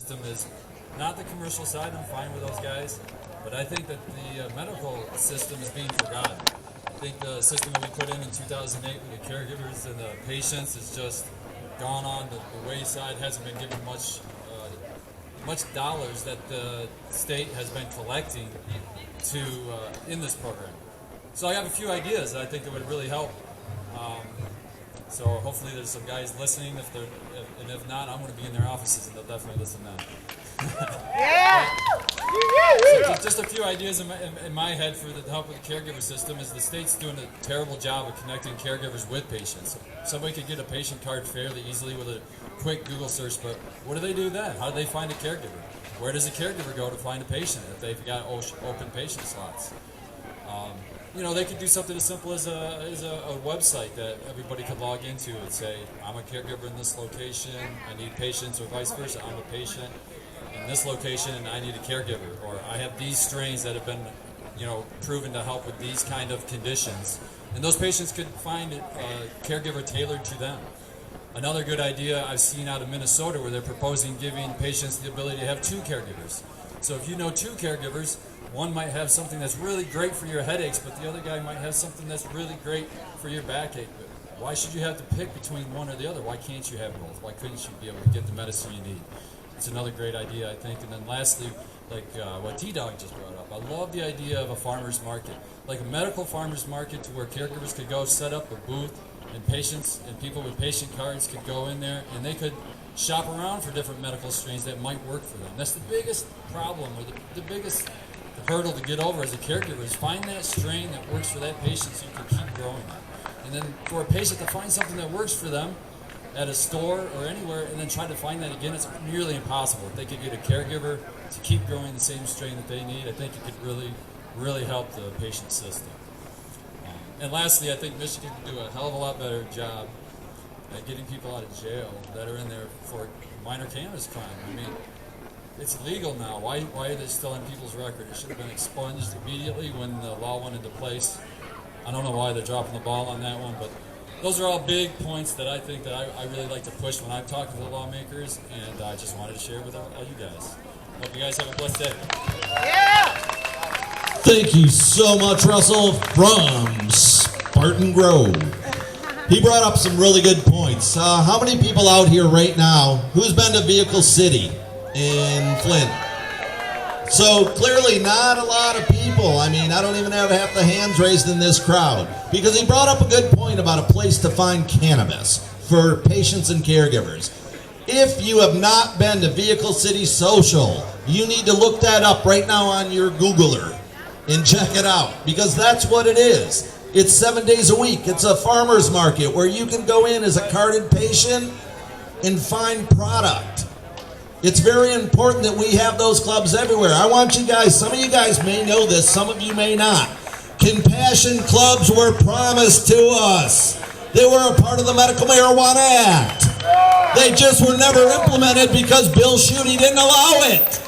system is not the commercial side. I'm fine with those guys, but I think that the medical system is being forgotten. I think the system that we put in 2008 with the caregivers and the patients is just gone on the wayside. Hasn't been given much dollars that the state has been collecting to in this program. So I have a few ideas that I think that would really help. So hopefully there's some guys listening. If not, I'm going to be in their offices and they'll definitely listen then. Yeah! So just a few ideas in my head for the help with the caregiver system is the state's doing a terrible job of connecting caregivers with patients. Somebody could get a patient card fairly easily with a quick Google search, but what do they do then? How do they find a caregiver? Where does a caregiver go to find a patient if they've got open patient slots? They could do something as simple as a website that everybody could log into and say, I'm a caregiver in this location, I need patients, or vice versa, I'm a patient in this location and I need a caregiver, or I have these strains that have been proven to help with these kind of conditions, and those patients could find a caregiver tailored to them. Another good idea I've seen out of Minnesota where they're proposing giving patients the ability to have two caregivers. So if you know two caregivers, one might have something that's really great for your headaches, but the other guy might have something that's really great for your backache. But why should you have to pick between one or the other? Why can't you have both? Why couldn't you be able to get the medicine you need? It's another great idea, I think. And then lastly, like what T-Dog just brought up, I love the idea of a farmer's market, like a medical farmer's market to where caregivers could go set up a booth and patients and people with patient cards could go in there and they could shop around for different medical strains that might work for them. That's the biggest problem, or the biggest hurdle to get over as a caregiver, is find that strain that works for that patient so you can keep growing it. And then for a patient to find something that works for them at a store or anywhere and then try to find that again, it's nearly impossible. If they could get a caregiver to keep growing the same strain that they need, I think it could really, really help the patient system. And lastly, I think Michigan can do a hell of a lot better job at getting people out of jail that are in there for minor cannabis crime. I mean, it's legal now. Why are they still in people's record? It should have been expunged immediately when the law went into place. I don't know why they're dropping the ball on that one, but those are all big points that I think that I really like to push when I'm talking to the lawmakers, and I just wanted to share with all you guys. Hope you guys have a blessed day. Yeah! Thank you so much, Russell, from Spartan Grove. He brought up some really good points. How many people out here right now, who's been to Vehicle City in Flint? So clearly not a lot of people. I mean, I don't even have half the hands raised in this crowd, because he brought up a good point about a place to find cannabis for patients and caregivers. If you have not been to Vehicle City Social, you need to look that up right now on your Googler and check it out, because that's what it is. It's 7 days a week. It's a farmer's market where you can go in as a carded patient and find product. It's very important that we have those clubs everywhere. I want you guys, some of you guys may know this, some of you may not. Compassion clubs were promised to us. They were a part of the Medical Marijuana Act. They just were never implemented because Bill Schuette didn't allow it.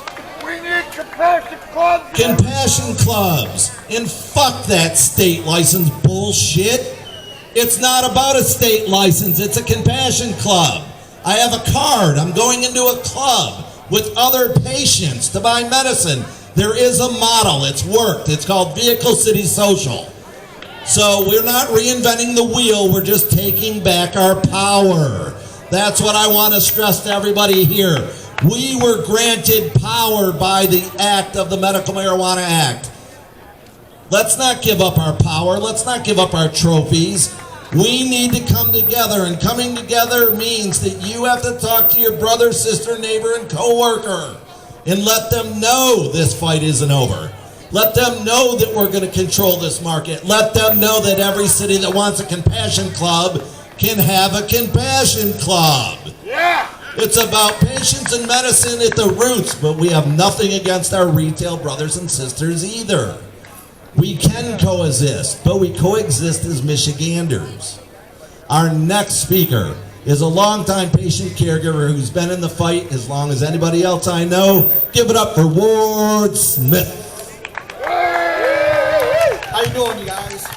We need compassion clubs. Compassion clubs. And fuck that state license bullshit. It's not about a state license. It's a compassion club. I have a card. I'm going into a club with other patients to buy medicine. There is a model. It's worked. It's called Vehicle City Social. So we're not reinventing the wheel. We're just taking back our power. That's what I want to stress to everybody here. We were granted power by the act of the Medical Marijuana Act. Let's not give up our power. Let's not give up our trophies. We need to come together, and coming together means that you have to talk to your brother, sister, neighbor, and coworker and let them know this fight isn't over. Let them know that we're going to control this market. Let them know that every city that wants a compassion club can have a compassion club. Yeah! It's about patients and medicine at the roots, but we have nothing against our retail brothers and sisters either. We can coexist, but we coexist as Michiganders. Our next speaker is a longtime patient caregiver who's been in the fight as long as anybody else I know. Give it up for Ward Smith. How you doing, you guys?